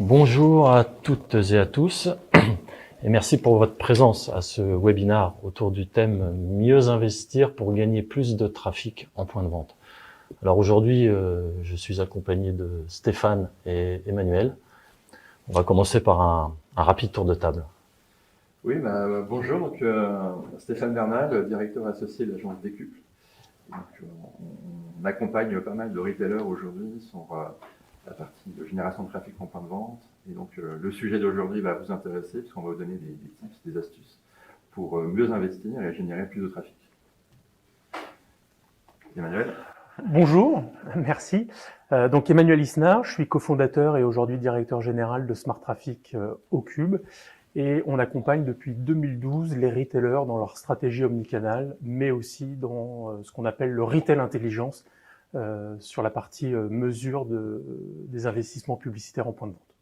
Bonjour à toutes et à tous et merci pour votre présence à ce webinaire autour du thème Mieux investir pour gagner plus de trafic en point de vente. Alors aujourd'hui, je suis accompagné de Stéphane et Emmanuel. On va commencer par un rapide tour de table. Oui, bonjour, Stéphane Bernal, directeur associé de l'agence Décuple. On accompagne pas mal de retailers aujourd'hui sur la partie de génération de trafic en point de vente. Et donc le sujet d'aujourd'hui va vous intéresser puisqu'on va vous donner des tips, des astuces pour mieux investir et générer plus de trafic. Emmanuel. Bonjour, merci. Donc Emmanuel Isnard, je suis cofondateur et aujourd'hui directeur général de Smart Traffic au Cube. Et on accompagne depuis 2012 les retailers dans leur stratégie omnicanal, mais aussi dans ce qu'on appelle le retail intelligence sur la partie mesure des investissements publicitaires en point de vente.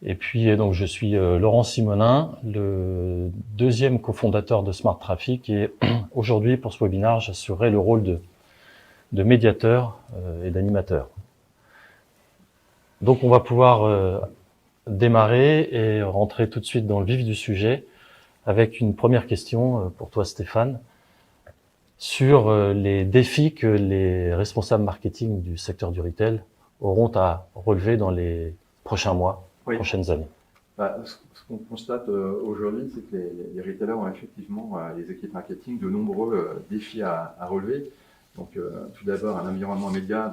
Et puis donc je suis Laurent Simonin, le deuxième cofondateur de Smart Traffic et aujourd'hui pour ce webinaire j'assurerai le rôle de médiateur et d'animateur. Donc on va pouvoir démarrer et rentrer tout de suite dans le vif du sujet avec une première question pour toi Stéphane sur les défis que les responsables marketing du secteur du retail auront à relever dans les prochains mois, prochaines années. Ce qu'on constate aujourd'hui, c'est que les retailers ont effectivement, les équipes marketing, de nombreux défis à relever. Donc tout d'abord un environnement média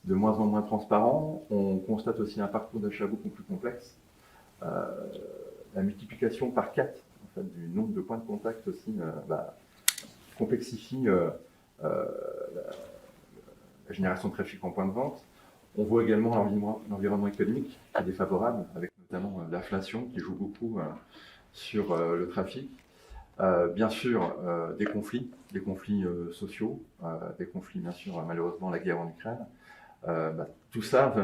de moins en moins transparent. On constate aussi un parcours d'achat beaucoup plus complexe. La multiplication par 4 en fait, du nombre de points de contact aussi complexifie la génération de trafic en point de vente. On voit également l'environnement économique qui est défavorable, avec notamment l'inflation qui joue beaucoup sur le trafic. Bien sûr, des conflits sociaux, des conflits, bien sûr, malheureusement, la guerre en Ukraine. Tout ça,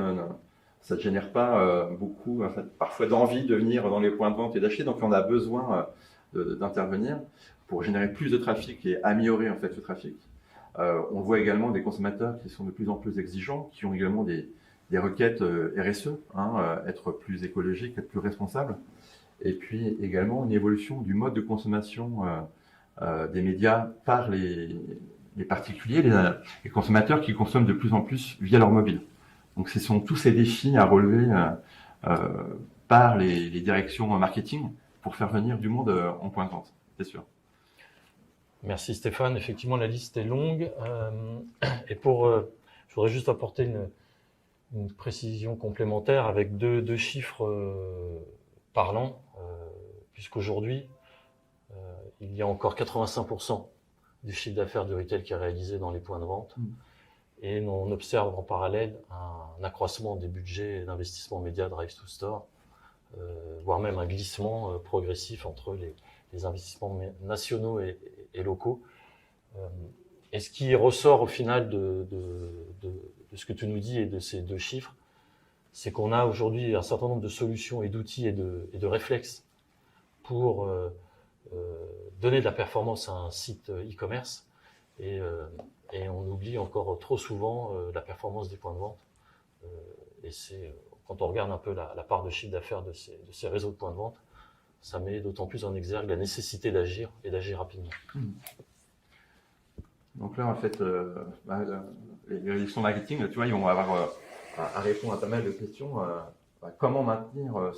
ça ne génère pas beaucoup, en fait, parfois d'envie de venir dans les points de vente et d'acheter. Donc, on a besoin d'intervenir pour générer plus de trafic et améliorer en fait ce trafic. On voit également des consommateurs qui sont de plus en plus exigeants, qui ont également des requêtes RSE, être plus écologique, être plus responsable. Et puis également une évolution du mode de consommation des médias par les particuliers, les consommateurs qui consomment de plus en plus via leur mobile. Donc ce sont tous ces défis à relever par les directions marketing pour faire venir du monde en point de vente, c'est sûr. Merci Stéphane. Effectivement, la liste est longue. Et je voudrais juste apporter une précision complémentaire avec deux chiffres parlants, puisqu'aujourd'hui, il y a encore 85% du chiffre d'affaires du retail qui est réalisé dans les points de vente. Et on observe en parallèle un accroissement des budgets d'investissement média Drive to Store, voire même un glissement progressif entre les investissements nationaux et locaux. Et ce qui ressort au final de ce que tu nous dis et de ces deux chiffres, c'est qu'on a aujourd'hui un certain nombre de solutions et d'outils et de réflexes pour donner de la performance à un site e-commerce et on oublie encore trop souvent la performance des points de vente. Et c'est quand on regarde un peu la part de chiffre d'affaires de ces réseaux de points de vente, ça met d'autant plus en exergue la nécessité d'agir et d'agir rapidement. Donc là, en fait, les directions marketing, tu vois, ils vont avoir à répondre à pas mal de questions. Comment maintenir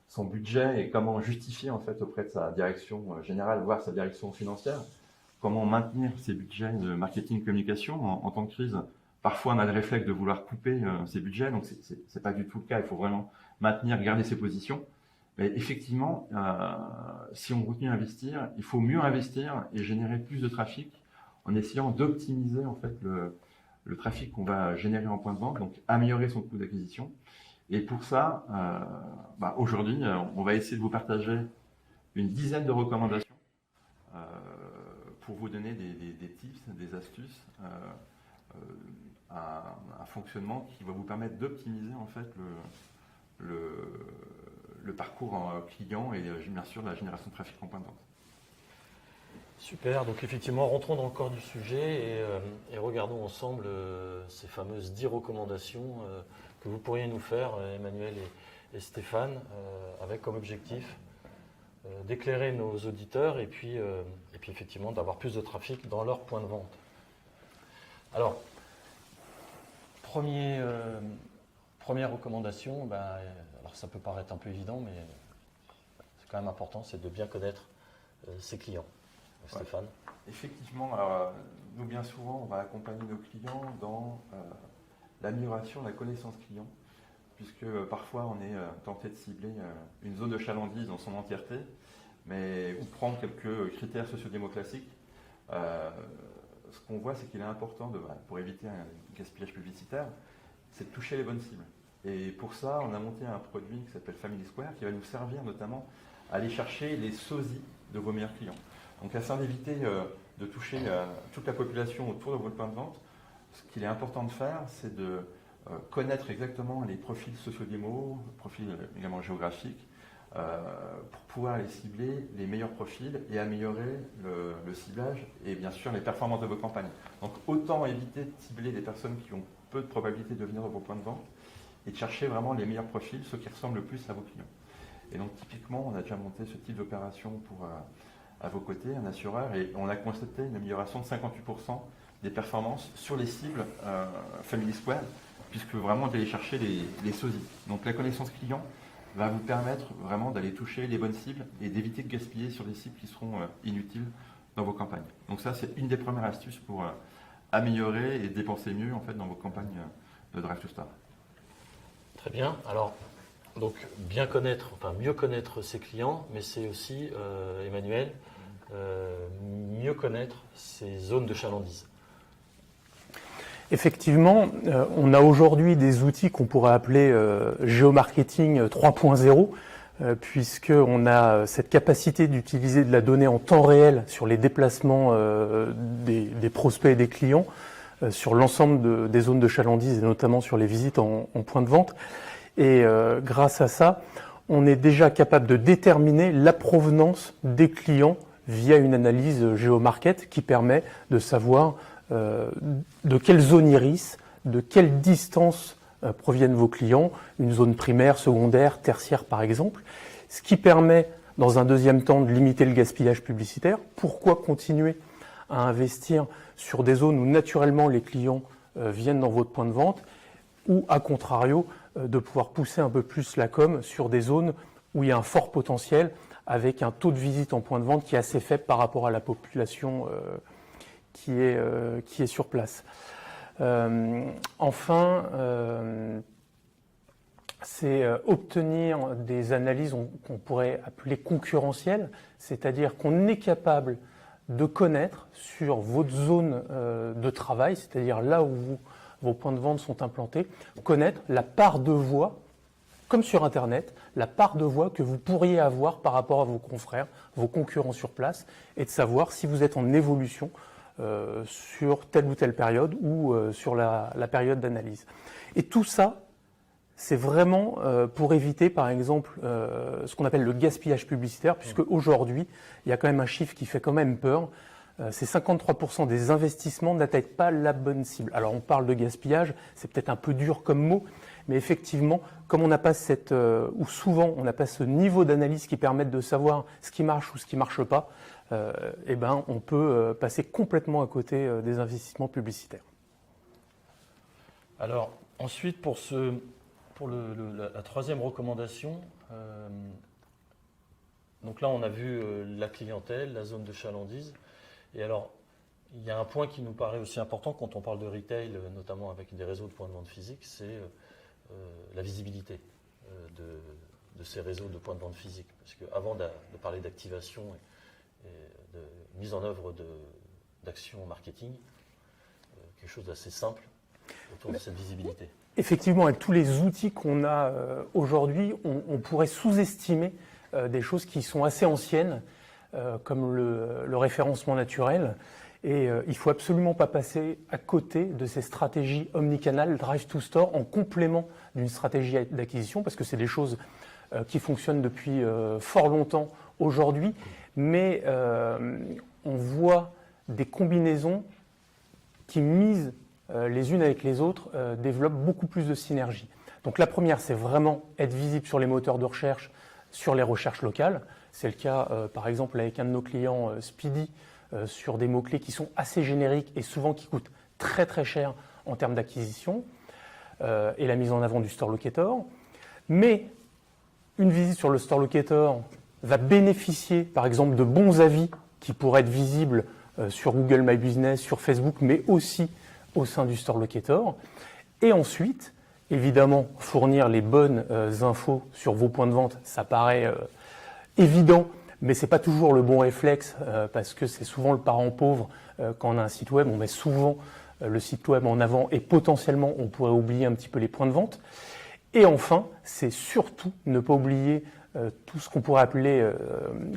son budget et comment justifier en fait auprès de sa direction générale, voire sa direction financière, comment maintenir ses budgets de marketing communication en temps de crise. Parfois, on a le réflexe de vouloir couper ses budgets, donc c'est pas du tout le cas. Il faut vraiment maintenir, garder ses positions. Mais effectivement, si on continue à investir, il faut mieux investir et générer plus de trafic en essayant d'optimiser en fait le trafic qu'on va générer en point de vente, donc améliorer son coût d'acquisition. Et pour ça, aujourd'hui, on va essayer de vous partager une dizaine de recommandations pour vous donner des tips, des astuces, un fonctionnement qui va vous permettre d'optimiser en fait le parcours client et bien sûr la génération de trafic en point de vente. Super, donc effectivement, rentrons dans le corps du sujet et regardons ensemble ces fameuses 10 recommandations que vous pourriez nous faire, Emmanuel et Stéphane, avec comme objectif d'éclairer nos auditeurs et puis effectivement d'avoir plus de trafic dans leur point de vente. Alors, première recommandation, alors ça peut paraître un peu évident, mais c'est quand même important, c'est de bien connaître ses clients. Stéphane. Effectivement, alors, nous bien souvent, on va accompagner nos clients dans l'amélioration de la connaissance client, puisque parfois on est tenté de cibler une zone de chalandise dans son entièreté, mais ou prendre quelques critères sociodémoclatiques. Ce qu'on voit, c'est qu'il est important, pour éviter un gaspillage publicitaire, c'est de toucher les bonnes cibles. Et pour ça, on a monté un produit qui s'appelle Family Square, qui va nous servir notamment à aller chercher les sosies de vos meilleurs clients. Donc afin d'éviter de toucher toute la population autour de votre point de vente, ce qu'il est important de faire, c'est de connaître exactement les profils sociodémos, profils également géographiques, pour pouvoir les cibler, les meilleurs profils et améliorer le ciblage et bien sûr les performances de vos campagnes. Donc autant éviter de cibler des personnes qui ont peu de probabilité de venir dans vos points de vente et de chercher vraiment les meilleurs profils, ceux qui ressemblent le plus à vos clients. Et donc typiquement, on a déjà monté ce type d'opération pour à vos côtés, un assureur, et on a constaté une amélioration de 58% des performances sur les cibles Family Square, puisque vraiment d'aller chercher les sosies. Donc la connaissance client va vous permettre vraiment d'aller toucher les bonnes cibles et d'éviter de gaspiller sur des cibles qui seront inutiles dans vos campagnes. Donc ça, c'est une des premières astuces pour améliorer et dépenser mieux en fait dans vos campagnes de Drive to Star. Très bien. Alors, donc mieux connaître ses clients, mais c'est aussi, Emmanuel, mieux connaître ses zones de chalandise. Effectivement, on a aujourd'hui des outils qu'on pourrait appeler géomarketing 3.0, puisqu'on a cette capacité d'utiliser de la donnée en temps réel sur les déplacements des prospects et des clients, sur l'ensemble des zones de chalandise et notamment sur les visites en point de vente. Et grâce à ça, on est déjà capable de déterminer la provenance des clients via une analyse géomarket qui permet de savoir de quelle zone iris, de quelle distance proviennent vos clients, une zone primaire, secondaire, tertiaire par exemple, ce qui permet dans un deuxième temps de limiter le gaspillage publicitaire. Pourquoi continuer à investir sur des zones où naturellement les clients viennent dans votre point de vente, ou à contrario de pouvoir pousser un peu plus la com sur des zones où il y a un fort potentiel avec un taux de visite en point de vente qui est assez faible par rapport à la population qui est sur place. Enfin, c'est obtenir des analyses qu'on pourrait appeler concurrentielles, c'est-à-dire qu'on est capable de connaître sur votre zone de travail, c'est-à-dire là où vos points de vente sont implantés, connaître la part de voix, comme sur Internet, la part de voix que vous pourriez avoir par rapport à vos confrères, vos concurrents sur place, et de savoir si vous êtes en évolution sur telle ou telle période ou sur la période d'analyse. Et tout ça, c'est vraiment pour éviter, par exemple, ce qu'on appelle le gaspillage publicitaire, puisque aujourd'hui, il y a quand même un chiffre qui fait quand même peur. C'est 53% des investissements n'atteignent pas la bonne cible. Alors on parle de gaspillage, c'est peut-être un peu dur comme mot, mais effectivement, comme on n'a pas ou souvent on n'a pas ce niveau d'analyse qui permette de savoir ce qui marche ou ce qui ne marche pas, on peut passer complètement à côté des investissements publicitaires. Alors ensuite, pour la troisième recommandation, donc là on a vu la clientèle, la zone de chalandise. Et alors, il y a un point qui nous paraît aussi important quand on parle de retail, notamment avec des réseaux de points de vente physiques, c'est la visibilité de ces réseaux de points de vente physiques. Parce qu'avant de parler d'activation et de mise en œuvre d'actions marketing, quelque chose d'assez simple autour de cette visibilité. Effectivement, avec tous les outils qu'on a aujourd'hui, on pourrait sous-estimer des choses qui sont assez anciennes, comme le référencement naturel. Et il ne faut absolument pas passer à côté de ces stratégies omnicanal, drive to store, en complément d'une stratégie d'acquisition, parce que c'est des choses qui fonctionnent depuis fort longtemps aujourd'hui, mais on voit des combinaisons qui, mises les unes avec les autres, développent beaucoup plus de synergie. Donc la première, c'est vraiment être visible sur les moteurs de recherche, sur les recherches locales. C'est le cas, par exemple, avec un de nos clients, Speedy, sur des mots-clés qui sont assez génériques et souvent qui coûtent très très cher en termes d'acquisition, et la mise en avant du Store Locator. Mais une visite sur le Store Locator va bénéficier, par exemple, de bons avis qui pourraient être visibles sur Google My Business, sur Facebook, mais aussi au sein du Store Locator. Et ensuite, évidemment, fournir les bonnes infos sur vos points de vente, ça paraît évident, mais ce n'est pas toujours le bon réflexe parce que c'est souvent le parent pauvre quand on a un site web. On met souvent le site web en avant et potentiellement on pourrait oublier un petit peu les points de vente. Et enfin, c'est surtout ne pas oublier tout ce qu'on pourrait appeler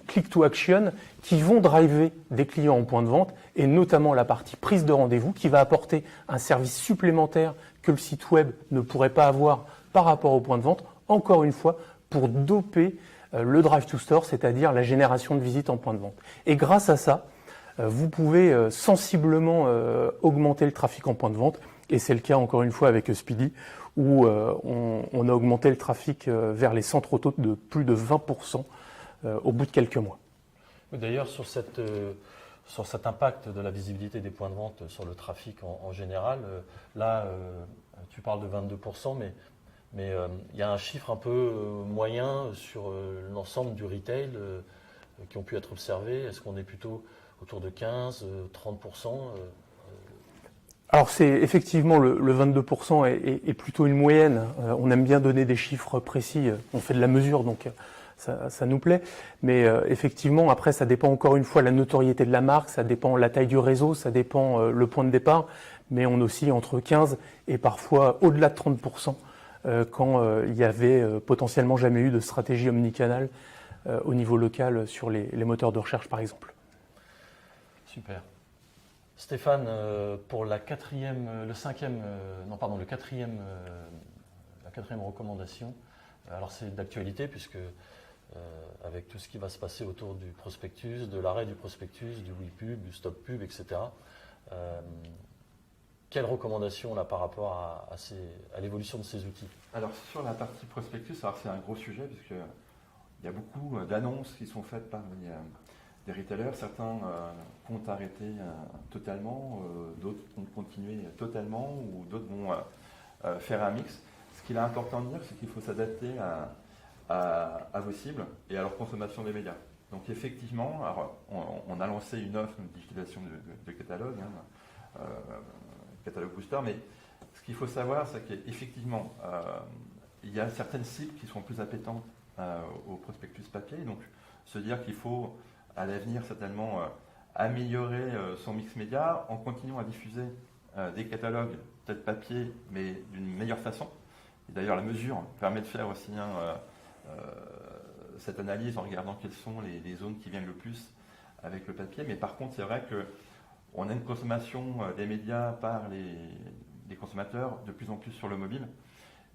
click to action qui vont driver des clients en point de vente et notamment la partie prise de rendez-vous qui va apporter un service supplémentaire que le site web ne pourrait pas avoir par rapport au point de vente, encore une fois, pour doper le drive to store, c'est-à-dire la génération de visites en point de vente. Et grâce à ça, vous pouvez sensiblement augmenter le trafic en point de vente et c'est le cas encore une fois avec Speedy où on a augmenté le trafic vers les centres auto de plus de 20% au bout de quelques mois. D'ailleurs, sur cet impact de la visibilité des points de vente sur le trafic en général, là, tu parles de 22%, mais il y a un chiffre un peu moyen sur l'ensemble du retail qui ont pu être observés. Est-ce qu'on est plutôt autour de 15, 30%? Alors c'est effectivement le 22% est plutôt une moyenne. On aime bien donner des chiffres précis. On fait de la mesure, donc ça nous plaît. Mais effectivement, après, ça dépend encore une fois de la notoriété de la marque, ça dépend de la taille du réseau, ça dépend le point de départ. Mais on oscille entre 15 et parfois au-delà de 30% quand il y avait potentiellement jamais eu de stratégie omnicanal au niveau local sur les moteurs de recherche, par exemple. Super. Stéphane, pour la quatrième recommandation, alors c'est d'actualité puisque avec tout ce qui va se passer autour du prospectus, de l'arrêt du prospectus, du WePub, du Stop Pub, etc. Quelle recommandation là par rapport à l'évolution de ces outils? Alors sur la partie prospectus, c'est un gros sujet puisque il y a beaucoup d'annonces qui sont faites par des retailers. Certains comptent arrêter totalement, d'autres vont continuer totalement ou d'autres vont faire un mix. Ce qu'il est important de dire, c'est qu'il faut s'adapter à vos cibles et à leur consommation des médias. Donc effectivement, alors, on a lancé une offre de digitalisation de catalogue, catalogue booster, mais ce qu'il faut savoir, c'est qu'effectivement, il y a certaines cibles qui sont plus appétentes au prospectus papier, donc se dire qu'il faut à l'avenir certainement améliorer son mix média en continuant à diffuser des catalogues peut-être papier mais d'une meilleure façon. Et d'ailleurs la mesure permet de faire aussi cette analyse en regardant quelles sont les zones qui viennent le plus avec le papier. Mais par contre c'est vrai qu'on a une consommation des médias par les consommateurs de plus en plus sur le mobile.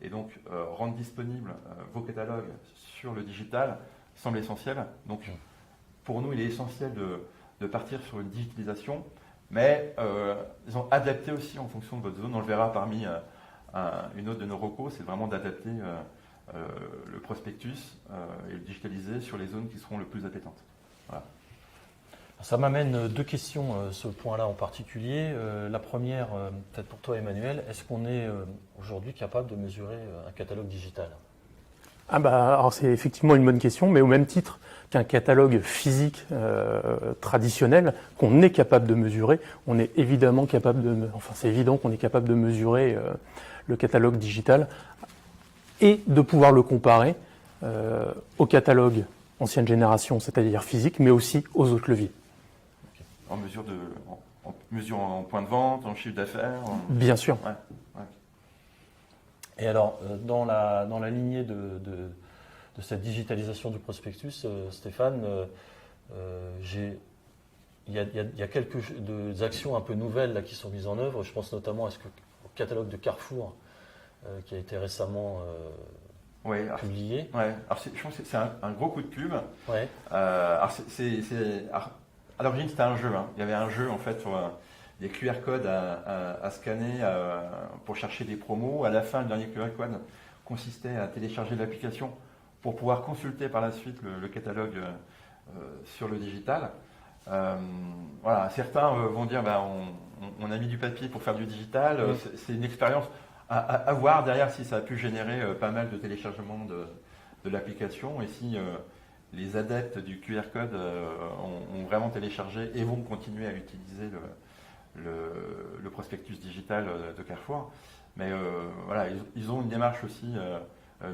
Et donc rendre disponibles vos catalogues sur le digital semble essentiel. Donc pour nous, il est essentiel de partir sur une digitalisation, mais ils ont adapté aussi en fonction de votre zone. On le verra parmi une autre de nos recos, c'est vraiment d'adapter le prospectus et le digitaliser sur les zones qui seront le plus appétentes. Voilà. Ça m'amène deux questions, ce point-là en particulier. La première, peut-être pour toi Emmanuel, est-ce qu'on est aujourd'hui capable de mesurer un catalogue digital? Alors c'est effectivement une bonne question, mais au même titre qu'un catalogue physique traditionnel qu'on est capable de mesurer, on est évidemment capable c'est évident qu'on est capable de mesurer le catalogue digital et de pouvoir le comparer au catalogue ancienne génération, c'est-à-dire physique, mais aussi aux autres leviers. En mesure en point de vente, en chiffre d'affaires Bien sûr. Ouais. Et alors, dans la lignée de cette digitalisation du prospectus, Stéphane, il y a quelques actions un peu nouvelles là, qui sont mises en œuvre. Je pense notamment au catalogue de Carrefour qui a été récemment publié. Alors je pense que c'est un gros coup de pub. Ouais. À l'origine, c'était un jeu. Il y avait un jeu en fait sur des QR codes à scanner pour chercher des promos. À la fin, le dernier QR code consistait à télécharger l'application pour pouvoir consulter par la suite le catalogue sur le digital. Voilà, certains vont dire on a mis du papier pour faire du digital. C'est une expérience à voir derrière si ça a pu générer pas mal de téléchargements de l'application et si les adeptes du QR code ont vraiment téléchargé et vont continuer à utiliser le prospectus digital de Carrefour. Mais voilà, ils ont une démarche aussi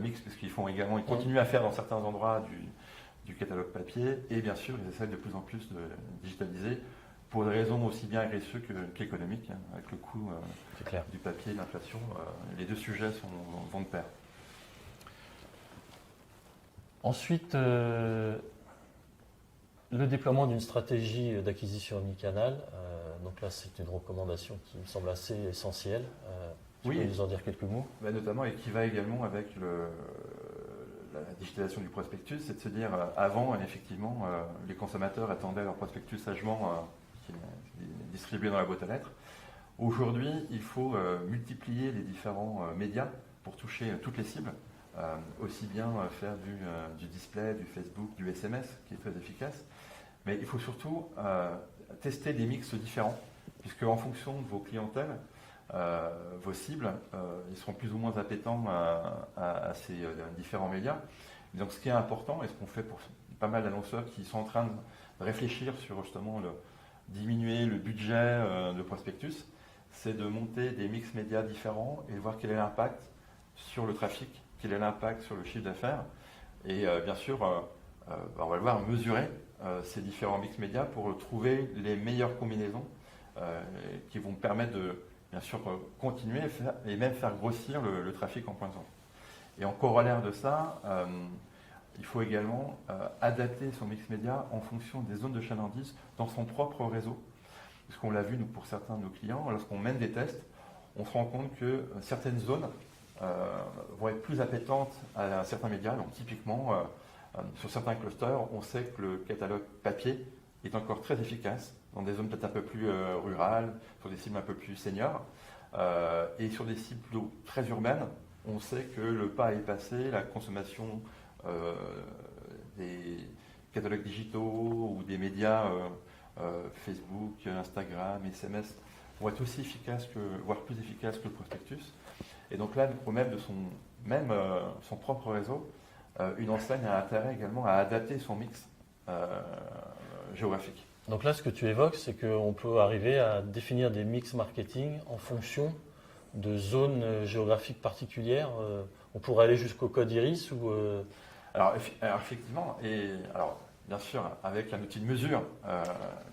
mixte puisqu'ils ils continuent à faire dans certains endroits du catalogue papier et bien sûr ils essaient de plus en plus de digitaliser pour des raisons aussi bien RSE qu'économiques, hein, avec le coût du papier et l'inflation. Les deux sujets vont de pair. Ensuite, le déploiement d'une stratégie d'acquisition omnicanal. Donc là, c'est une recommandation qui me semble assez essentielle. Tu peux nous en dire quelques mots? Notamment, et qui va également avec la digitalisation du prospectus, c'est de se dire, avant, effectivement, les consommateurs attendaient leur prospectus sagement qui est distribué dans la boîte à lettres. Aujourd'hui, il faut multiplier les différents médias pour toucher toutes les cibles. Aussi bien faire du display, du Facebook, du SMS, qui est très efficace. Mais il faut surtout tester des mix différents, puisque en fonction de vos clientèles, vos cibles, ils seront plus ou moins appétents à ces différents médias. Et donc ce qui est important, et ce qu'on fait pour pas mal d'annonceurs qui sont en train de réfléchir sur justement diminuer le budget de prospectus, c'est de monter des mix médias différents et de voir quel est l'impact sur le trafic, quel est l'impact sur le chiffre d'affaires. Et bien sûr, on va devoir mesurer ces différents mix médias pour trouver les meilleures combinaisons qui vont permettre de, bien sûr, continuer et même faire grossir le trafic en point de vente. Et en corollaire de ça, il faut également adapter son mix média en fonction des zones de chalandise dans son propre réseau. Parce qu'on l'a vu, nous, pour certains de nos clients, lorsqu'on mène des tests, on se rend compte que certaines zones vont être plus appétentes à certains médias. Donc typiquement, sur certains clusters, on sait que le catalogue papier est encore très efficace dans des zones peut-être un peu plus rurales, sur des cibles un peu plus seniors. Et sur des cibles très urbaines, on sait que le pas est passé, la consommation des catalogues digitaux ou des médias Facebook, Instagram, SMS vont être aussi efficaces voire plus efficaces que le prospectus. Et donc là, au même de son propre réseau, une enseigne a intérêt également à adapter son mix géographique. Donc là, ce que tu évoques, c'est qu'on peut arriver à définir des mix marketing en fonction de zones géographiques particulières. On pourrait aller jusqu'au code iris ou alors effectivement, et alors bien sûr avec un outil de mesure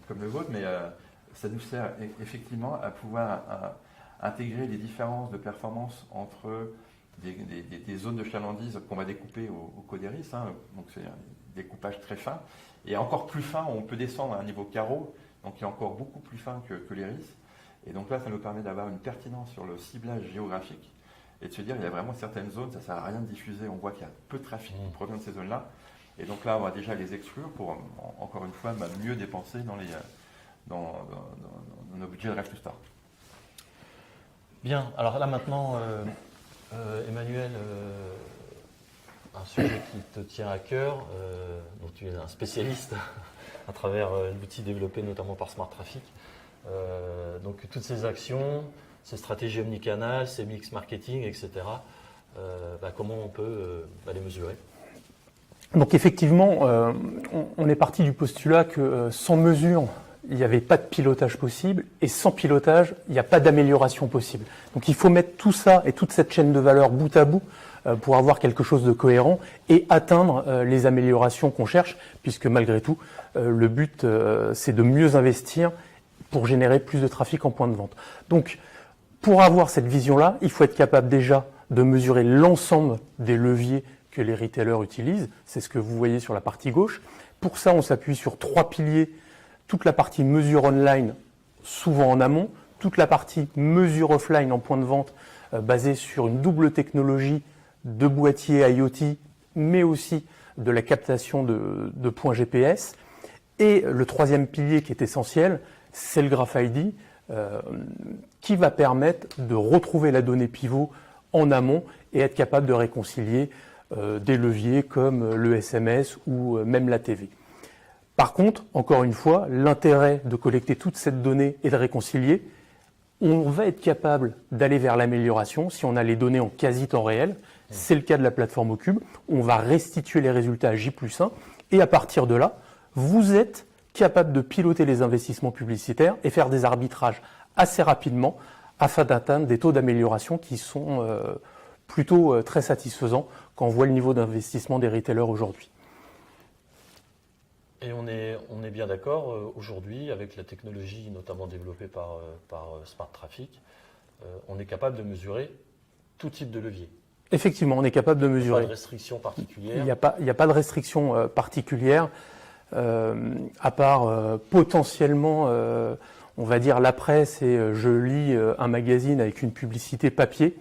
comme le vôtre, mais ça nous sert effectivement à pouvoir intégrer les différences de performance entre des zones de chalandise qu'on va découper au code iris, hein, donc c'est un découpage très fin, et encore plus fin, on peut descendre à un niveau carreau, donc qui est encore beaucoup plus fin que l'iris, et donc là ça nous permet d'avoir une pertinence sur le ciblage géographique, et de se dire il y a vraiment certaines zones, ça ne sert à rien de diffuser, on voit qu'il y a peu de trafic qui provient de ces zones-là, et donc là on va déjà les exclure pour, encore une fois, mieux dépenser dans nos budgets de Rêve to Star. Bien, alors là maintenant, Emmanuel, un sujet qui te tient à cœur, dont tu es un spécialiste à travers l'outil développé notamment par Smart Traffic. Donc toutes ces actions, ces stratégies omnicanales, ces mix marketing, etc., comment on peut les mesurer? Donc effectivement, on est parti du postulat que sans mesure, il n'y avait pas de pilotage possible, et sans pilotage, il n'y a pas d'amélioration possible. Donc il faut mettre tout ça et toute cette chaîne de valeur bout à bout pour avoir quelque chose de cohérent et atteindre les améliorations qu'on cherche, puisque malgré tout, le but, c'est de mieux investir pour générer plus de trafic en point de vente. Donc, pour avoir cette vision-là, il faut être capable déjà de mesurer l'ensemble des leviers que les retailers utilisent. C'est ce que vous voyez sur la partie gauche. Pour ça, on s'appuie sur 3 piliers. Toute la partie mesure online, souvent en amont. Toute la partie mesure offline en point de vente, basée sur une double technologie de boîtier IoT, mais aussi de la captation de points GPS. Et le 3e pilier qui est essentiel, c'est le Graph ID, qui va permettre de retrouver la donnée pivot en amont et être capable de réconcilier des leviers comme le SMS ou même la TV. Par contre, encore une fois, l'intérêt de collecter toute cette donnée et de réconcilier, on va être capable d'aller vers l'amélioration si on a les données en quasi temps réel. C'est le cas de la plateforme Ocube. On va restituer les résultats à J+1 et à partir de là, vous êtes capable de piloter les investissements publicitaires et faire des arbitrages assez rapidement afin d'atteindre des taux d'amélioration qui sont plutôt très satisfaisants quand on voit le niveau d'investissement des retailers aujourd'hui. Et on est bien d'accord, aujourd'hui, avec la technologie notamment développée par Smart Traffic, on est capable de mesurer tout type de levier. Effectivement, on est capable de Il n'y a mesurer. pas de restriction particulière. Il n'y a pas de restriction particulière, à part potentiellement, on va dire, la presse et je lis un magazine avec une publicité papier,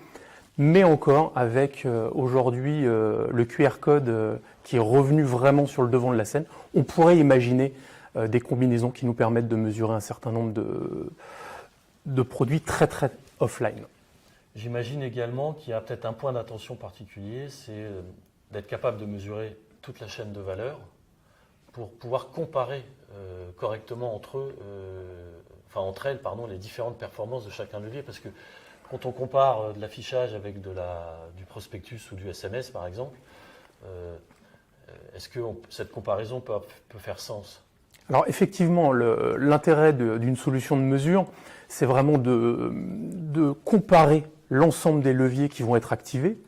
mais encore avec aujourd'hui le QR code qui est revenu vraiment sur le devant de la scène, on pourrait imaginer des combinaisons qui nous permettent de mesurer un certain nombre de produits très très offline. J'imagine également qu'il y a peut-être un point d'attention particulier, c'est d'être capable de mesurer toute la chaîne de valeur pour pouvoir comparer correctement entre elles, les différentes performances de chacun levier. Parce que quand on compare de l'affichage avec du prospectus ou du SMS, par exemple, est-ce que cette comparaison peut faire sens ? Alors effectivement, l'intérêt d'une solution de mesure, c'est vraiment de comparer l'ensemble des leviers qui vont être activés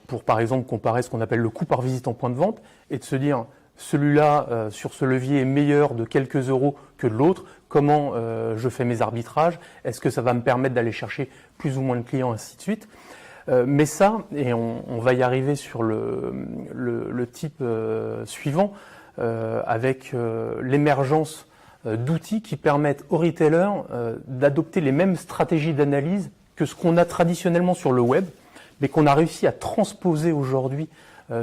pour par exemple comparer ce qu'on appelle le coût par visite en point de vente et de se dire celui-là sur ce levier est meilleur de quelques euros que de l'autre, comment je fais mes arbitrages, est-ce que ça va me permettre d'aller chercher plus ou moins de clients, ainsi de suite. Mais ça, et on va y arriver sur le type suivant, avec l'émergence d'outils qui permettent aux retailers d'adopter les mêmes stratégies d'analyse que ce qu'on a traditionnellement sur le web, mais qu'on a réussi à transposer aujourd'hui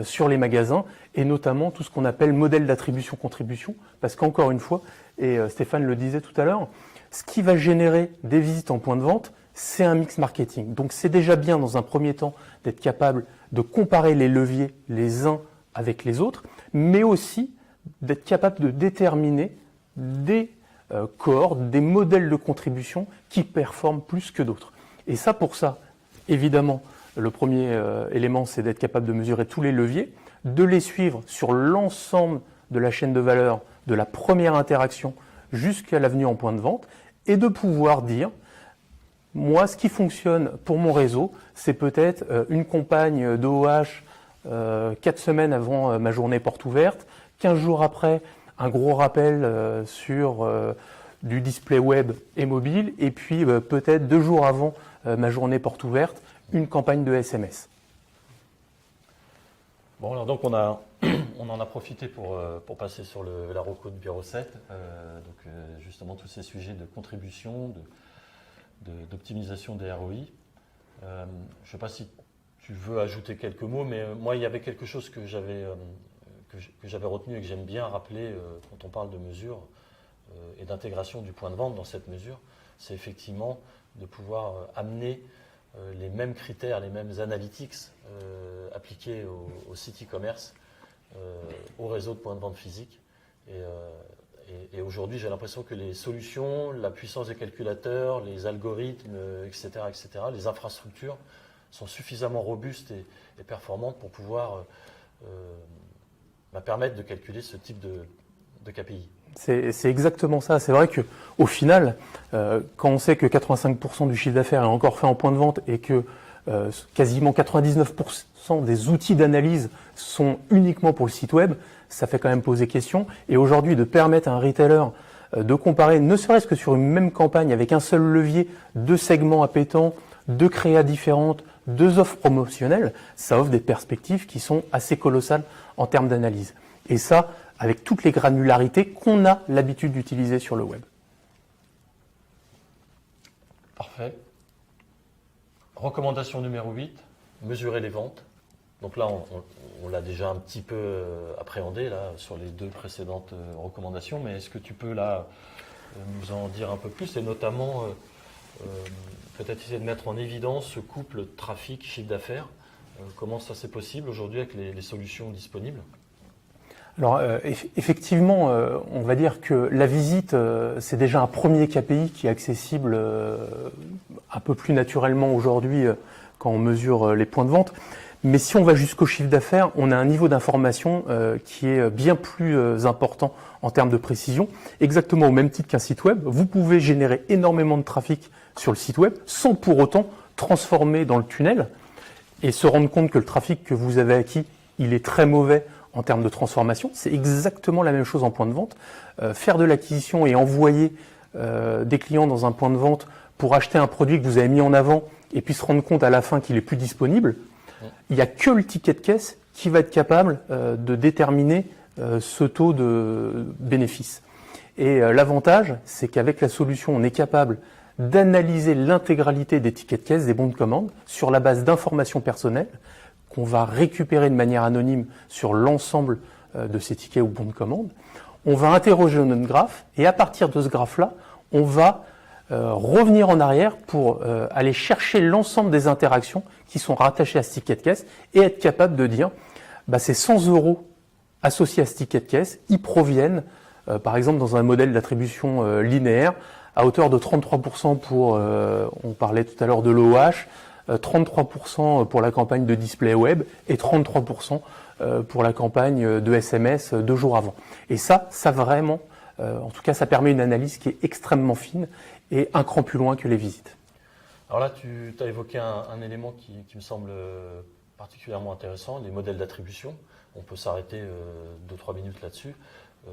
sur les magasins, et notamment tout ce qu'on appelle modèle d'attribution-contribution, parce qu'encore une fois, et Stéphane le disait tout à l'heure, ce qui va générer des visites en point de vente, c'est un mix marketing. Donc c'est déjà bien dans un premier temps d'être capable de comparer les leviers les uns avec les autres, mais aussi d'être capable de déterminer des cohortes, des modèles de contribution qui performent plus que d'autres. Et ça, pour ça, évidemment, le premier élément, c'est d'être capable de mesurer tous les leviers, de les suivre sur l'ensemble de la chaîne de valeur, de la première interaction jusqu'à la venue en point de vente, et de pouvoir dire, moi, ce qui fonctionne pour mon réseau, c'est peut-être une campagne d'OH 4 semaines avant ma journée porte ouverte, 15 jours après, un gros rappel sur du display web et mobile, et puis peut-être 2 jours avant ma journée porte ouverte, une campagne de SMS. Bon, alors donc on en a profité pour passer sur la reco de Bureau 7, justement tous ces sujets de contribution, d'optimisation des ROI. Je ne sais pas si tu veux ajouter quelques mots, mais moi il y avait quelque chose que j'avais retenu et que j'aime bien rappeler quand on parle de mesure et d'intégration du point de vente dans cette mesure, c'est effectivement de pouvoir amener les mêmes critères, les mêmes analytics appliqués au site e-commerce, au réseau de points de vente physiques. Et aujourd'hui, j'ai l'impression que les solutions, la puissance des calculateurs, les algorithmes, etc., les infrastructures sont suffisamment robustes et performantes pour pouvoir permettre de calculer ce type de KPI. C'est exactement ça. C'est vrai qu'au final, quand on sait que 85% du chiffre d'affaires est encore fait en point de vente et que quasiment 99% des outils d'analyse sont uniquement pour le site web, ça fait quand même poser question. Et aujourd'hui, de permettre à un retailer de comparer, ne serait-ce que sur une même campagne avec un seul levier, 2 segments appétants, 2 créas différentes, 2 offres promotionnelles, ça offre des perspectives qui sont assez colossales en termes d'analyse. Et ça, avec toutes les granularités qu'on a l'habitude d'utiliser sur le web. Parfait. Recommandation numéro 8, mesurer les ventes. Donc là, on l'a déjà un petit peu appréhendé là, sur les 2 précédentes recommandations, mais est-ce que tu peux là nous en dire un peu plus, et notamment peut-être essayer de mettre en évidence ce couple trafic-chiffre d'affaires. Comment ça c'est possible aujourd'hui avec les solutions disponibles? Alors effectivement, on va dire que la visite, c'est déjà un premier KPI qui est accessible un peu plus naturellement aujourd'hui quand on mesure les points de vente. Mais si on va jusqu'au chiffre d'affaires, on a un niveau d'information qui est bien plus important en termes de précision. Exactement au même titre qu'un site web, vous pouvez générer énormément de trafic sur le site web sans pour autant transformer dans le tunnel et se rendre compte que le trafic que vous avez acquis, il est très mauvais en termes de transformation. C'est exactement la même chose en point de vente. Faire de l'acquisition et envoyer des clients dans un point de vente pour acheter un produit que vous avez mis en avant et puis se rendre compte à la fin qu'il est plus disponible, il n'y a que le ticket de caisse qui va être capable de déterminer ce taux de bénéfice. Et l'avantage, c'est qu'avec la solution, on est capable d'analyser l'intégralité des tickets de caisse, des bons de commande, sur la base d'informations personnelles qu'on va récupérer de manière anonyme sur l'ensemble de ces tickets ou bons de commande. On va interroger notre graphe et à partir de ce graphe-là, on va revenir en arrière pour aller chercher l'ensemble des interactions qui sont rattachées à ce ticket de caisse et être capable de dire ces 100 € associés à ce ticket de caisse, ils proviennent, par exemple, dans un modèle d'attribution linéaire, à hauteur de 33% pour, on parlait tout à l'heure de l'OH, 33% pour la campagne de display web et 33% pour la campagne de SMS 2 jours avant. Et ça vraiment, en tout cas, ça permet une analyse qui est extrêmement fine et un cran plus loin que les visites. Alors là, tu as évoqué un élément qui me semble particulièrement intéressant, les modèles d'attribution. On peut s'arrêter 2-3 minutes là-dessus.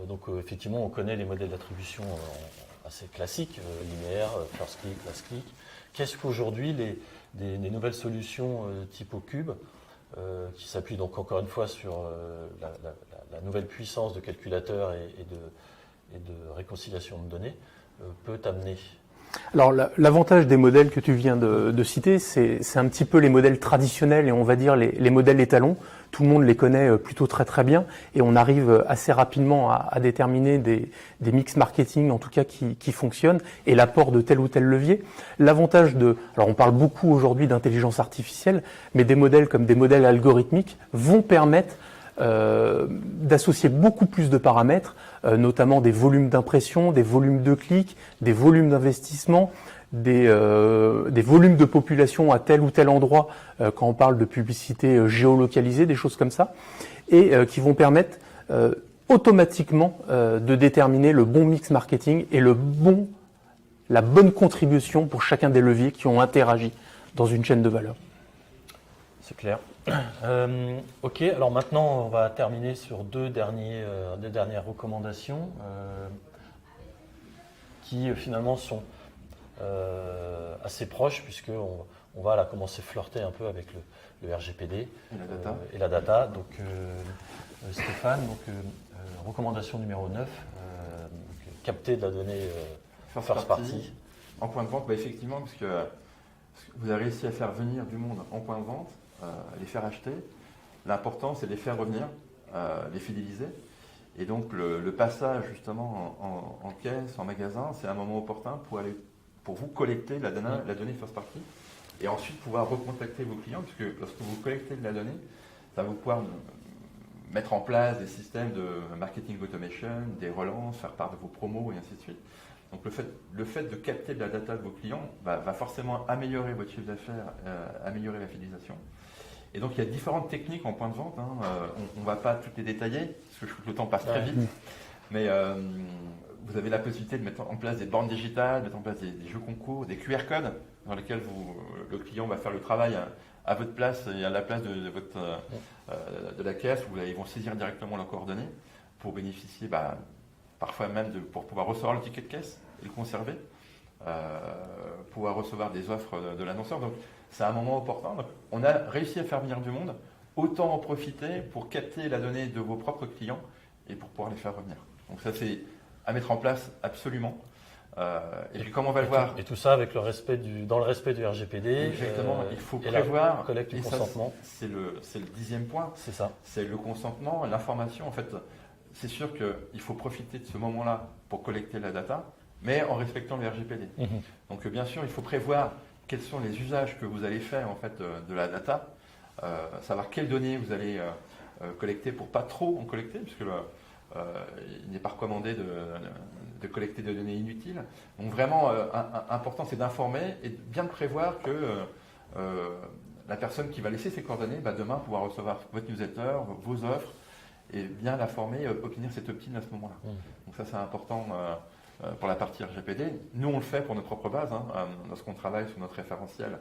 Donc effectivement, on connaît les modèles d'attribution assez classiques, linéaires, first click, last click. Qu'est-ce qu'aujourd'hui des nouvelles solutions type Ocube, qui s'appuient donc encore une fois sur la nouvelle puissance de calculateur et de réconciliation de données, peut amener? Alors l'avantage des modèles que tu viens de citer, c'est un petit peu les modèles traditionnels et on va dire les modèles étalons. Tout le monde les connaît plutôt très très bien et on arrive assez rapidement à déterminer des mix marketing en tout cas qui fonctionnent et l'apport de tel ou tel levier. L'avantage alors on parle beaucoup aujourd'hui d'intelligence artificielle, mais des modèles comme des modèles algorithmiques vont permettre d'associer beaucoup plus de paramètres, notamment des volumes d'impression, des volumes de clics, des volumes d'investissement, des volumes de population à tel ou tel endroit quand on parle de publicité géolocalisée, des choses comme ça, et qui vont permettre automatiquement de déterminer le bon mix marketing et la bonne contribution pour chacun des leviers qui ont interagi dans une chaîne de valeur. C'est clair. Ok, alors maintenant on va terminer sur deux dernières recommandations qui finalement sont assez proches puisqu'on va là commencer à flirter un peu avec le RGPD et la data. Donc Stéphane, recommandation numéro 9, capter de la donnée first party. En point de vente, effectivement, parce que vous avez réussi à faire venir du monde en point de vente, les faire acheter. L'important, c'est de les faire revenir, les fidéliser. Et donc, le passage justement en caisse, en magasin, c'est un moment opportun pour vous collecter la donnée first party et ensuite pouvoir recontacter vos clients, puisque lorsque vous collectez de la donnée, ça va vous pouvoir mettre en place des systèmes de marketing automation, des relances, faire part de vos promos et ainsi de suite. Donc le fait de capter de la data de vos clients va forcément améliorer votre chiffre d'affaires, améliorer la fidélisation. Et donc il y a différentes techniques en point de vente. On ne va pas toutes les détailler, parce que je trouve que le temps passe très vite. Mais vous avez la possibilité de mettre en place des bornes digitales, de mettre en place des jeux concours, des QR codes dans lesquels le client va faire le travail à votre place et à la place de la caisse, où ils vont saisir directement leurs coordonnées pour bénéficier, parfois même pour pouvoir recevoir le ticket de caisse et le conserver, pouvoir recevoir des offres de l'annonceur. Donc c'est un moment opportun. Donc, on a réussi à faire venir du monde, autant en profiter pour capter la donnée de vos propres clients et pour pouvoir les faire revenir. Donc ça c'est à mettre en place absolument. Et puis comme on va le voir. Et tout ça avec dans le respect du RGPD. Exactement, il faut prévoir. La collecte du consentement. C'est le 10e point. C'est ça. C'est le consentement, l'information. En fait, c'est sûr qu'il faut profiter de ce moment-là pour collecter la data, mais en respectant le RGPD. Donc bien sûr, il faut prévoir quels sont les usages que vous allez faire en fait de la data, savoir quelles données vous allez collecter pour pas trop en collecter, puisque il n'est pas recommandé de collecter des données inutiles. Donc vraiment, important, c'est d'informer et bien de prévoir que la personne qui va laisser ses coordonnées va demain pouvoir recevoir votre newsletter, vos offres, et bien la former, obtenir cette opt-in à ce moment-là. Donc ça, c'est important pour la partie RGPD. Nous, on le fait pour notre propre base. Lorsqu'on travaille sur notre référentiel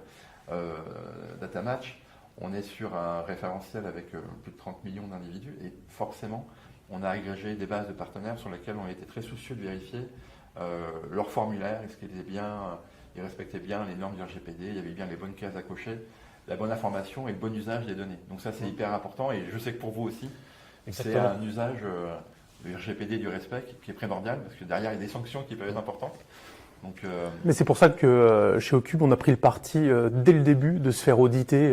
Data Match, on est sur un référentiel avec plus de 30 millions d'individus, et forcément, on a agrégé des bases de partenaires sur lesquelles on a été très soucieux de vérifier leur formulaire, est-ce qu'ils ils respectaient bien les normes du RGPD, il y avait bien les bonnes cases à cocher, la bonne information et le bon usage des données. Donc ça, c'est hyper important, et je sais que pour vous aussi, c'est un usage du RGPD, du respect qui est primordial, parce que derrière, il y a des sanctions qui peuvent être importantes. Donc, Mais c'est pour ça que chez Ocube, on a pris le parti dès le début de se faire auditer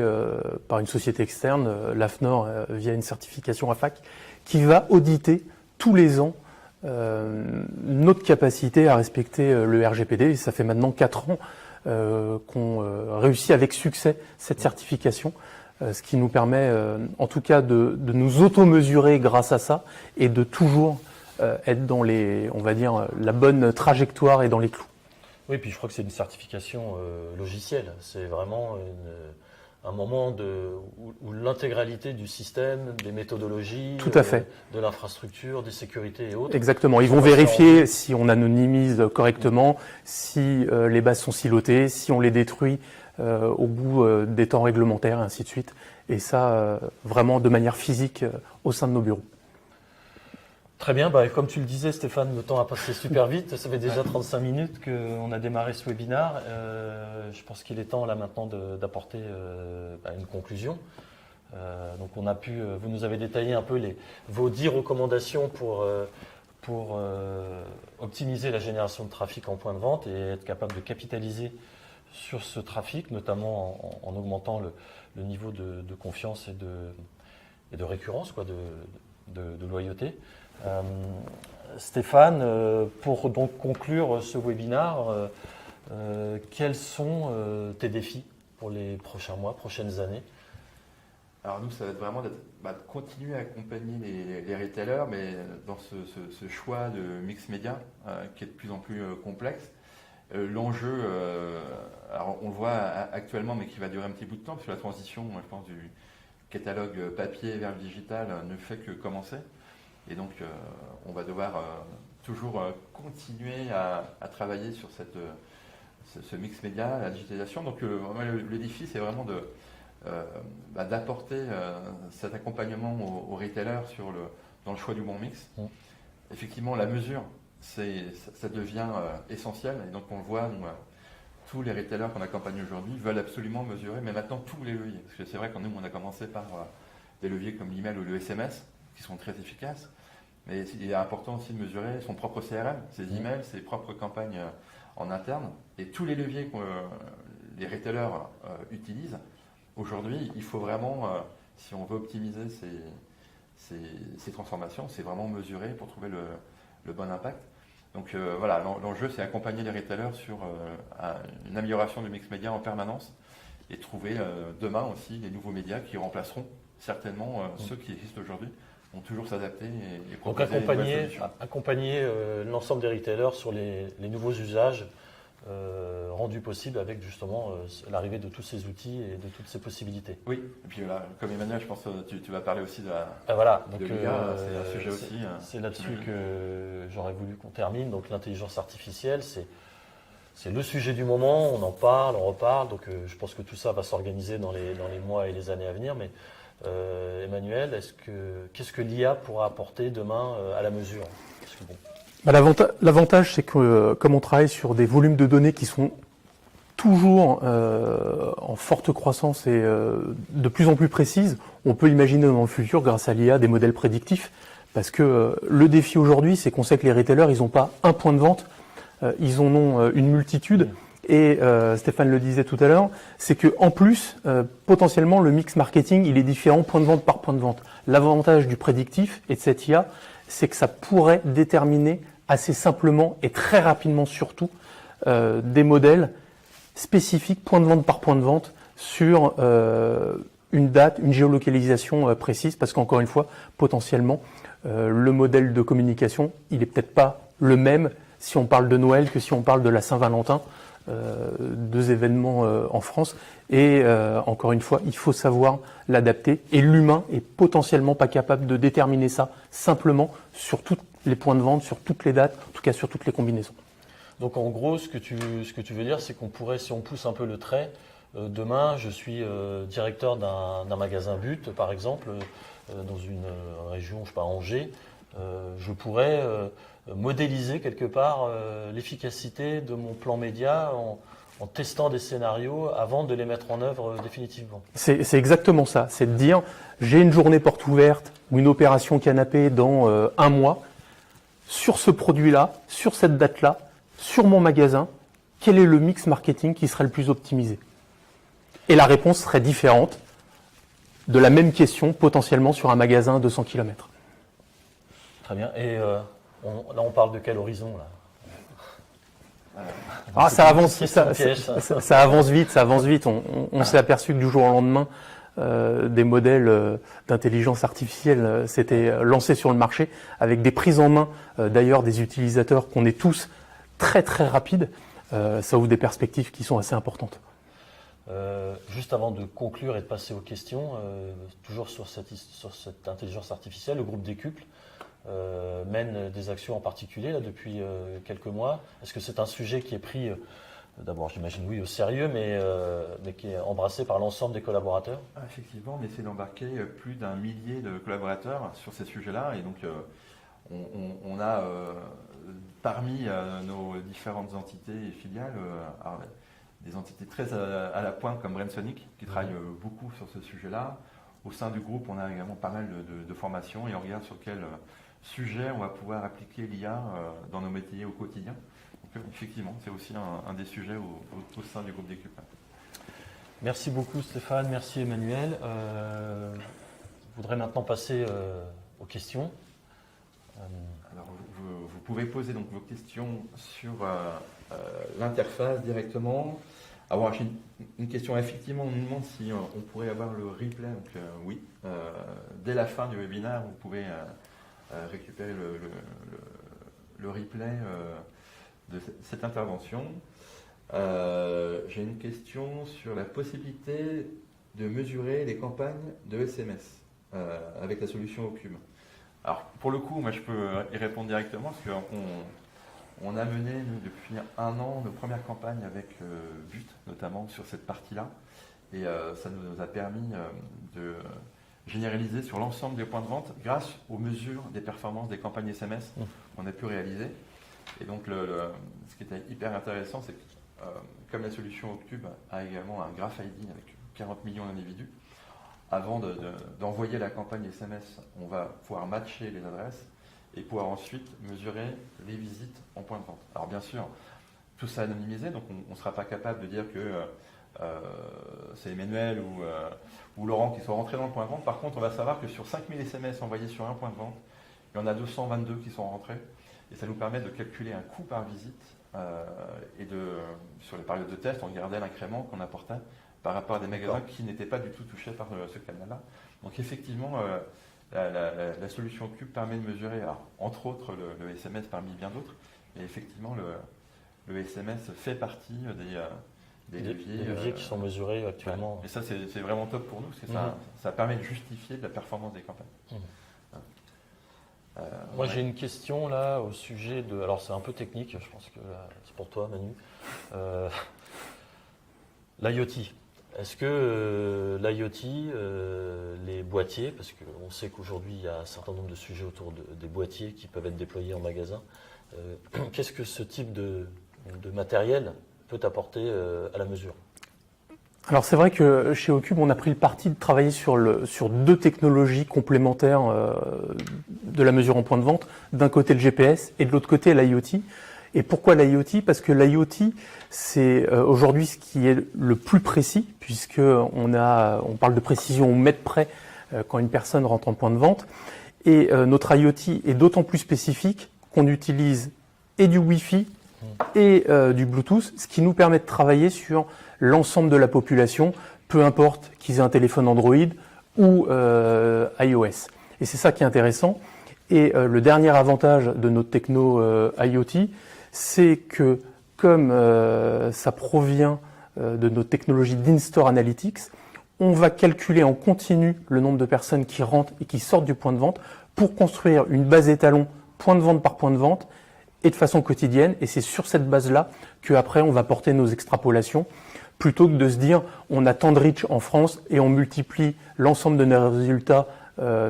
par une société externe, l'AFNOR, via une certification AFAC, qui va auditer tous les ans notre capacité à respecter le RGPD. Et ça fait maintenant 4 ans qu'on réussit avec succès cette certification, ce qui nous permet en tout cas de nous auto-mesurer grâce à ça et de toujours être dans on va dire, la bonne trajectoire et dans les clous. Oui, puis je crois que c'est une certification logicielle. C'est vraiment un moment où l'intégralité du système, des méthodologies, tout à fait, de l'infrastructure, des sécurités et autres. Exactement. Ils vont vérifier si on anonymise correctement, si les bases sont silotées, si on les détruit au bout des temps réglementaires, et ainsi de suite. Et ça, vraiment de manière physique au sein de nos bureaux. Très bien, comme tu le disais Stéphane, le temps a passé super vite, ça fait déjà 35 minutes qu'on a démarré ce webinaire. Je pense qu'il est temps là maintenant d'apporter une conclusion. Donc on a vous nous avez détaillé un peu vos 10 recommandations pour optimiser la génération de trafic en point de vente et être capable de capitaliser sur ce trafic, notamment en augmentant le niveau de confiance et de récurrence, de loyauté. Stéphane, pour donc conclure ce webinaire, quels sont tes défis pour les prochains mois, prochaines années? Alors nous, ça va être vraiment de continuer à accompagner les retailers, mais dans ce choix de mix média qui est de plus en plus complexe. L'enjeu, alors on le voit actuellement, mais qui va durer un petit bout de temps, parce que la transition, je pense, du catalogue papier vers le digital ne fait que commencer. Et donc, on va devoir toujours continuer à travailler sur ce mix média, la digitalisation. Donc, le défi, c'est vraiment d'apporter cet accompagnement aux retailers dans le choix du bon mix. Effectivement, la mesure, ça devient essentiel. Et donc, on le voit, tous les retailers qu'on accompagne aujourd'hui veulent absolument mesurer, mais maintenant tous les leviers. Parce que c'est vrai qu'on on a commencé par des leviers comme l'email ou le SMS, qui sont très efficaces. Mais il est important aussi de mesurer son propre CRM, ses emails, ses propres campagnes en interne. Et tous les leviers que les retailers utilisent, aujourd'hui, il faut vraiment, si on veut optimiser ces transformations, c'est vraiment mesurer pour trouver le bon impact. Donc voilà, l'enjeu, c'est accompagner les retailers sur une amélioration du mix média en permanence et trouver demain aussi des nouveaux médias qui remplaceront certainement ceux qui existent aujourd'hui. On toujours s'adapter et proposer donc accompagner l'ensemble des retailers sur les nouveaux usages rendus possibles avec justement l'arrivée de tous ces outils et de toutes ces possibilités. Oui, et puis là, comme Emmanuel, je pense que tu vas parler aussi de l'IA, c'est un sujet aussi. C'est là-dessus que j'aurais voulu qu'on termine. Donc l'intelligence artificielle, c'est le sujet du moment, on en parle, on reparle, donc je pense que tout ça va s'organiser dans les mois et les années à venir, mais Emmanuel, qu'est-ce que l'IA pourra apporter demain à la mesure? L'avantage, c'est que comme on travaille sur des volumes de données qui sont toujours en forte croissance et de plus en plus précises, on peut imaginer dans le futur, grâce à l'IA, des modèles prédictifs, parce que le défi aujourd'hui, c'est qu'on sait que les retailers, ils n'ont pas un point de vente, ils en ont une multitude. Et Stéphane le disait tout à l'heure, c'est que en plus, potentiellement, le mix marketing, il est différent point de vente par point de vente. L'avantage du prédictif et de cette IA, c'est que ça pourrait déterminer assez simplement et très rapidement surtout des modèles spécifiques, point de vente par point de vente, sur une date, une géolocalisation précise, parce qu'encore une fois, potentiellement, le modèle de communication, il est peut-être pas le même si on parle de Noël que si on parle de la Saint-Valentin, deux événements en France. Et encore une fois, il faut savoir l'adapter. Et l'humain est potentiellement pas capable de déterminer ça simplement sur tous les points de vente, sur toutes les dates, en tout cas sur toutes les combinaisons. Donc en gros, ce que tu veux dire, c'est qu'on pourrait, si on pousse un peu le trait, demain, je suis directeur d'un magasin But, par exemple, dans une région, je sais pas, Angers. Je pourrais modéliser quelque part l'efficacité de mon plan média en testant des scénarios avant de les mettre en œuvre définitivement. C'est exactement ça. C'est de dire, j'ai une journée porte ouverte ou une opération canapé dans un mois. Sur ce produit-là, sur cette date-là, sur mon magasin, quel est le mix marketing qui serait le plus optimisé? Et la réponse serait différente de la même question potentiellement sur un magasin à 200 km. Très bien. Et là, on parle de quel horizon là? Ça avance vite, ça avance vite. On s'est aperçu que du jour au lendemain, des modèles d'intelligence artificielle s'étaient lancés sur le marché avec des prises en main d'ailleurs des utilisateurs qu'on est tous très très rapides. Ça ouvre des perspectives qui sont assez importantes. Juste avant de conclure et de passer aux questions, toujours sur cette intelligence artificielle, le groupe Décuple mène des actions en particulier là, depuis quelques mois. Est-ce que c'est un sujet qui est pris, d'abord j'imagine oui, au sérieux, mais qui est embrassé par l'ensemble des collaborateurs? Effectivement, on essaie d'embarquer plus d'un millier de collaborateurs sur ces sujets-là. Et donc, on a parmi nos différentes entités et filiales des entités très à la pointe comme Brainsonic qui travaillent beaucoup sur ce sujet-là. Au sein du groupe, on a également pas mal de formations et on regarde sur quel sujet on va pouvoir appliquer l'IA dans nos métiers au quotidien. Donc effectivement, c'est aussi un des sujets au sein du groupe Décuple. Merci beaucoup Stéphane, merci Emmanuel. Je voudrais maintenant passer aux questions. Alors, vous pouvez poser donc vos questions sur l'interface directement. Alors, j'ai une question. Effectivement, on nous demande si on pourrait avoir le replay. Donc, oui, dès la fin du webinaire, vous pouvez récupérer le replay de cette intervention. J'ai une question sur la possibilité de mesurer les campagnes de SMS avec la solution Ocube. Alors, pour le coup, moi, je peux y répondre directement parce qu'on a mené, nous, depuis un an, nos premières campagnes avec But, notamment sur cette partie-là. Et ça nous a permis de généraliser sur l'ensemble des points de vente grâce aux mesures des performances des campagnes SMS qu'on a pu réaliser. Et donc, ce qui était hyper intéressant, c'est que comme la solution Octube a également un Graph ID avec 40 millions d'individus, avant d'envoyer la campagne SMS, on va pouvoir matcher les adresses et pouvoir ensuite mesurer les visites en point de vente. Alors bien sûr, tout ça anonymisé, donc on ne sera pas capable de dire que c'est Emmanuel ou Laurent qui sont rentrés dans le point de vente. Par contre, on va savoir que sur 5000 SMS envoyés sur un point de vente, il y en a 222 qui sont rentrés. Et ça nous permet de calculer un coût par visite et sur les périodes de test, on regardait l'incrément qu'on apportait par rapport à des magasins qui n'étaient pas du tout touchés par ce canal-là. Donc effectivement, la solution Cube permet de mesurer, alors, entre autres, le SMS parmi bien d'autres, et effectivement, le SMS fait partie des leviers qui sont mesurés actuellement. Ouais. Et ça, c'est vraiment top pour nous, parce que ça permet de justifier de la performance des campagnes. Moi, j'ai une question là au sujet de... Alors, c'est un peu technique, je pense que c'est pour toi, Manu. L'IoT. Est-ce que l'IoT, les boîtiers, parce qu'on sait qu'aujourd'hui, il y a un certain nombre de sujets autour des boîtiers qui peuvent être déployés en magasin, qu'est-ce que ce type de matériel peut apporter à la mesure? Alors c'est vrai que chez Ocube, on a pris le parti de travailler sur deux technologies complémentaires de la mesure en point de vente. D'un côté le GPS et de l'autre côté l'IoT. Et pourquoi l'IoT? Parce que l'IoT, c'est aujourd'hui ce qui est le plus précis, puisque on parle de précision au mètre près quand une personne rentre en point de vente. Et notre IoT est d'autant plus spécifique qu'on utilise et du Wi-Fi et du Bluetooth, ce qui nous permet de travailler sur l'ensemble de la population, peu importe qu'ils aient un téléphone Android ou iOS. Et c'est ça qui est intéressant. Et le dernier avantage de notre techno IoT, c'est que comme ça provient de nos technologies d'in-store analytics, on va calculer en continu le nombre de personnes qui rentrent et qui sortent du point de vente pour construire une base étalon point de vente par point de vente et de façon quotidienne. Et c'est sur cette base-là qu'après on va porter nos extrapolations, plutôt que de se dire on a tant de reach en France et on multiplie l'ensemble de nos résultats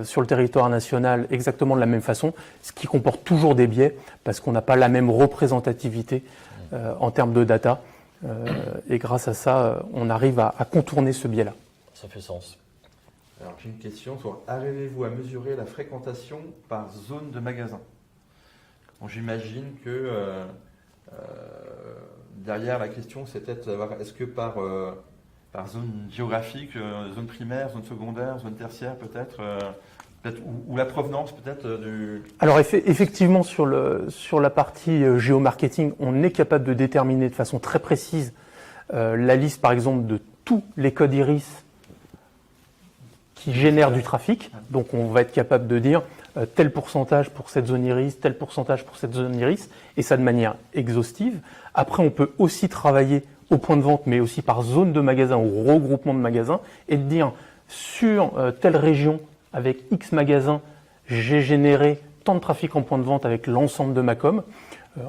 sur le territoire national exactement de la même façon, ce qui comporte toujours des biais parce qu'on n'a pas la même représentativité en termes de data. Et grâce à ça, on arrive à contourner ce biais-là. Ça fait sens. Alors j'ai une question sur arrivez-vous à mesurer la fréquentation par zone de magasin? Bon, j'imagine que derrière la question c'est peut-être est-ce que par zone géographique, zone primaire, zone secondaire, zone tertiaire peut-être, ou la provenance peut-être du... Alors effectivement sur la partie géomarketing, on est capable de déterminer de façon très précise la liste par exemple de tous les codes iris qui génèrent du trafic. Donc on va être capable de dire tel pourcentage pour cette zone iris, tel pourcentage pour cette zone iris, et ça de manière exhaustive. Après on peut aussi travailler au point de vente, mais aussi par zone de magasin ou regroupement de magasins, et de dire sur telle région, avec X magasins, j'ai généré tant de trafic en point de vente avec l'ensemble de ma com.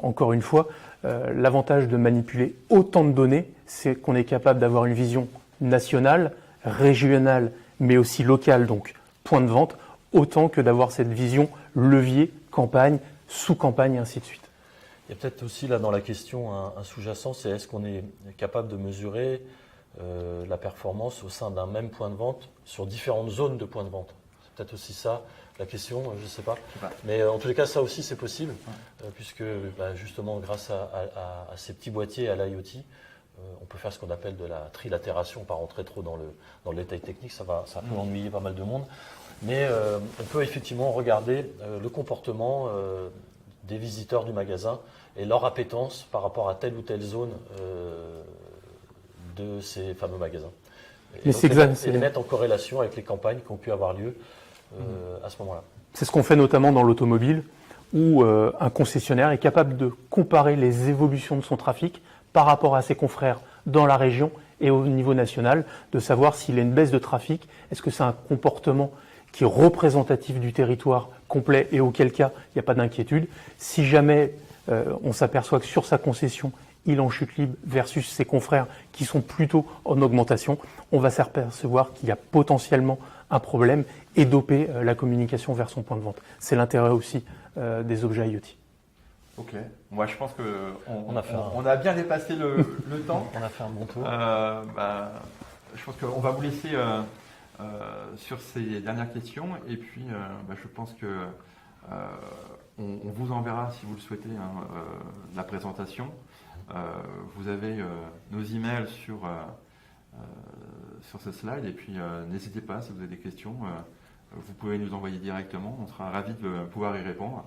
Encore une fois, l'avantage de manipuler autant de données, c'est qu'on est capable d'avoir une vision nationale, régionale, mais aussi locale, donc point de vente, autant que d'avoir cette vision levier, campagne, sous-campagne, et ainsi de suite. Il y a peut-être aussi là dans la question un sous-jacent, c'est est-ce qu'on est capable de mesurer la performance au sein d'un même point de vente sur différentes zones de points de vente? C'est peut-être aussi ça la question, je ne sais pas. Mais en tous les cas, ça aussi c'est possible, puisque justement grâce à ces petits boîtiers, à l'IoT, on peut faire ce qu'on appelle de la trilatération, pas rentrer trop dans le détail technique, ça peut ennuyer pas mal de monde. Mais on peut effectivement regarder le comportement des visiteurs du magasin et leur appétence par rapport à telle ou telle zone de ces fameux magasins. Et les mettre en corrélation avec les campagnes qui ont pu avoir lieu à ce moment-là. C'est ce qu'on fait notamment dans l'automobile, où un concessionnaire est capable de comparer les évolutions de son trafic par rapport à ses confrères dans la région et au niveau national, de savoir s'il y a une baisse de trafic, est-ce que c'est un comportement qui est représentatif du territoire complet et auquel cas il n'y a pas d'inquiétude. Si jamais on s'aperçoit que sur sa concession, il est en chute libre versus ses confrères qui sont plutôt en augmentation, on va s'apercevoir qu'il y a potentiellement un problème et doper la communication vers son point de vente. C'est l'intérêt aussi des objets IoT. Ok, moi je pense qu'on a bien dépassé le temps. On a fait un bon tour. Je pense qu'on va vous laisser sur ces dernières questions et puis je pense que on vous enverra si vous le souhaitez la présentation. Vous avez nos emails sur ce slide et puis n'hésitez pas si vous avez des questions, vous pouvez nous envoyer directement, on sera ravis de pouvoir y répondre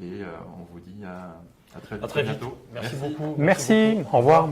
et on vous dit à très bientôt. Merci beaucoup. Merci, au revoir.